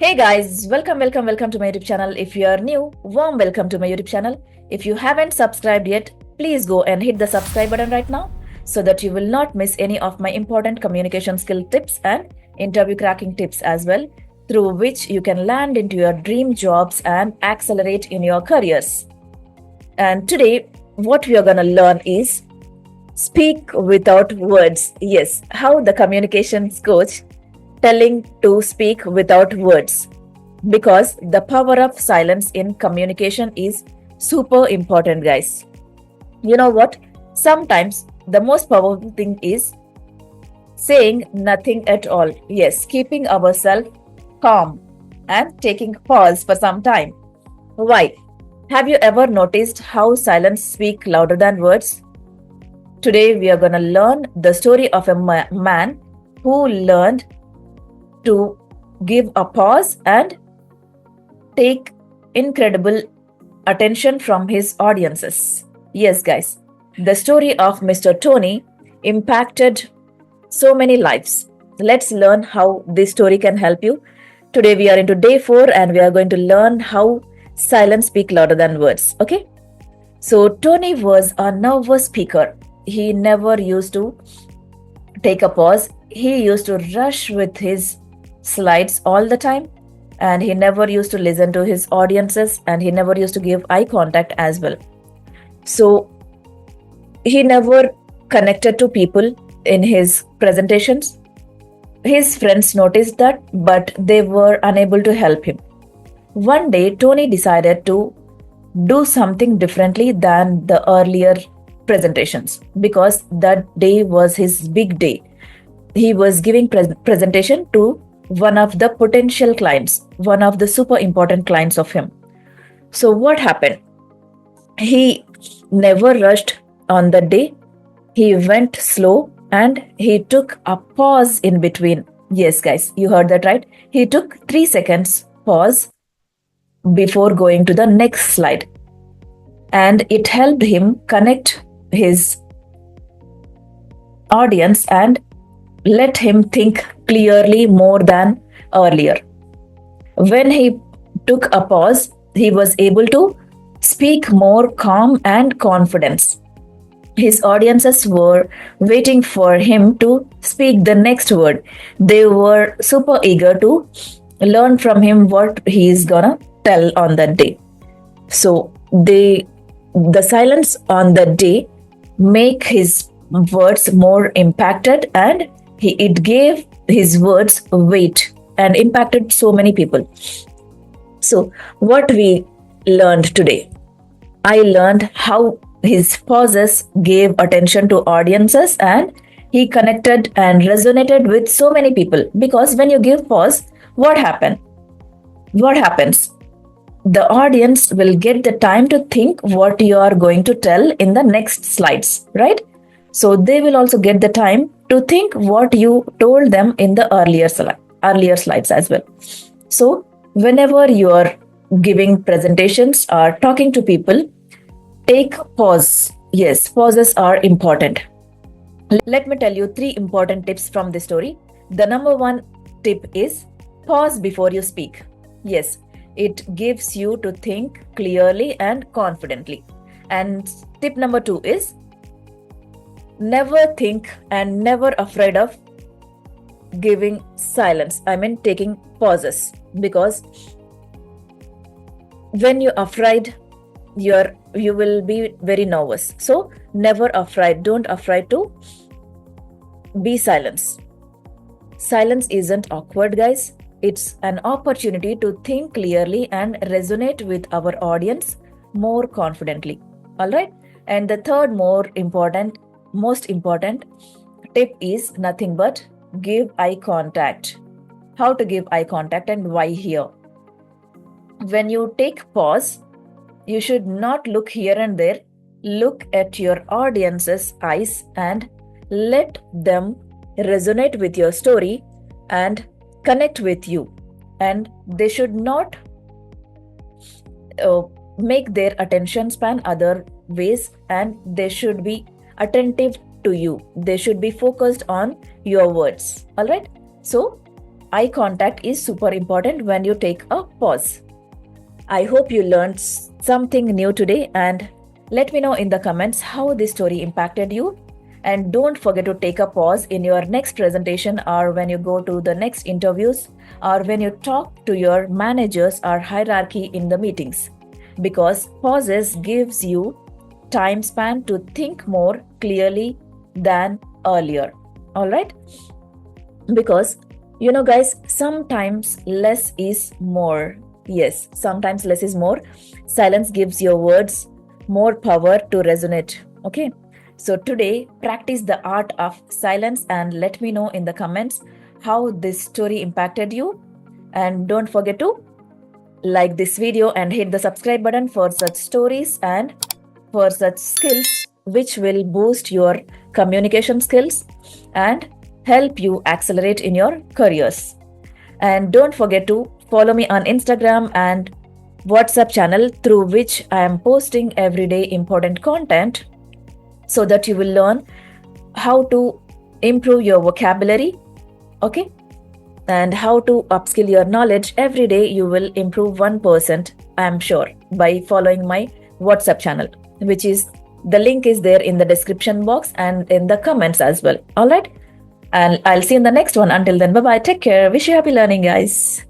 Hey guys, welcome to my YouTube channel. If you are new, warm welcome to my YouTube channel. If you haven't subscribed yet, please go and hit the subscribe button right now so that you will not miss any of my important communication skill tips and interview cracking tips as well, through which you can land into your dream jobs and accelerate in your careers. And today, what we are going to learn is speak without words. Yes, how the communications coach telling to speak without words, because the power of silence in communication is super important, guys. You know what? Sometimes the most powerful thing is saying nothing at all. Yes, keeping ourselves calm and taking pause for some time. Why? Have you ever noticed how silence speak louder than words? Today we are going to learn the story of a man who learned to give a pause and take incredible attention from his audiences. Yes, guys, the story of Mr. Tony impacted so many lives. Let's learn how this story can help you. Today we are into day 4 and we are going to learn how silence speak louder than words. Okay? So Tony was a nervous speaker. He never used to take a pause. He used to rush with his slides all the time, and he never used to listen to his audiences, and he never used to give eye contact as well. So he never connected to people in his presentations. His friends noticed that, but they were unable to help him. One day, Tony decided to do something differently than the earlier presentations, because that day was his big day. He was giving presentation to one of the potential clients, one of the super important clients of him. So what happened? He never rushed on the day. He went slow and he took a pause in between. Yes, guys, you heard that right. He took 3 seconds pause before going to the next slide, and it helped him connect his audience and let him think clearly more than earlier. When he took a pause, he was able to speak more calm and confidence. His audiences were waiting for him to speak the next word. They were super eager to learn from him what he is gonna tell on that day. So the silence on that day make his words more impacted, and it gave his words weight and impacted so many people. So what we learned today, I learned how his pauses gave attention to audiences, and he connected and resonated with so many people. Because when you give pause, what happens? The audience will get the time to think what you are going to tell in the next slides, right? So they will also get the time to think what you told them in the earlier slides as well. So whenever you are giving presentations or talking to people, take pause. Yes, pauses are important. Let me tell you 3 important tips from this story. The number 1 tip is pause before you speak. Yes, it gives you to think clearly and confidently. And tip number 2 is never think and never afraid of giving silence. I mean, taking pauses, because when you're afraid, you will be very nervous. So never afraid. Don't afraid to be silence. Silence isn't awkward, guys. It's an opportunity to think clearly and resonate with our audience more confidently. All right. And the third most important tip is nothing but give eye contact. How to give eye contact and why here? When you take pause, you should not look here and there. Look at your audience's eyes and let them resonate with your story and connect with you. And they should not make their attention span other ways, and they should be attentive to you. They should be focused on your words. All right. So eye contact is super important when you take a pause. I hope you learned something new today, and let me know in the comments how this story impacted you. And don't forget to take a pause in your next presentation, or when you go to the next interviews, or when you talk to your managers or hierarchy in the meetings, because pauses gives you time span to think more clearly than earlier. All right? Because guys, sometimes less is more. Yes, sometimes less is more. Silence gives your words more power to resonate. Okay, so today practice the art of silence and let me know in the comments how this story impacted you. And don't forget to like this video and hit the subscribe button for such stories and for such skills which will boost your communication skills and help you accelerate in your careers. And don't forget to follow me on Instagram and WhatsApp channel, through which I am posting everyday important content, so that you will learn how to improve your vocabulary, okay, and how to upskill your knowledge. Every day you will improve 1%, I am sure, by following my WhatsApp channel, which is the link is there in the description box and in the comments as well. All right, and I'll see you in the next one. Until then, bye bye, take care, wish you happy learning, guys.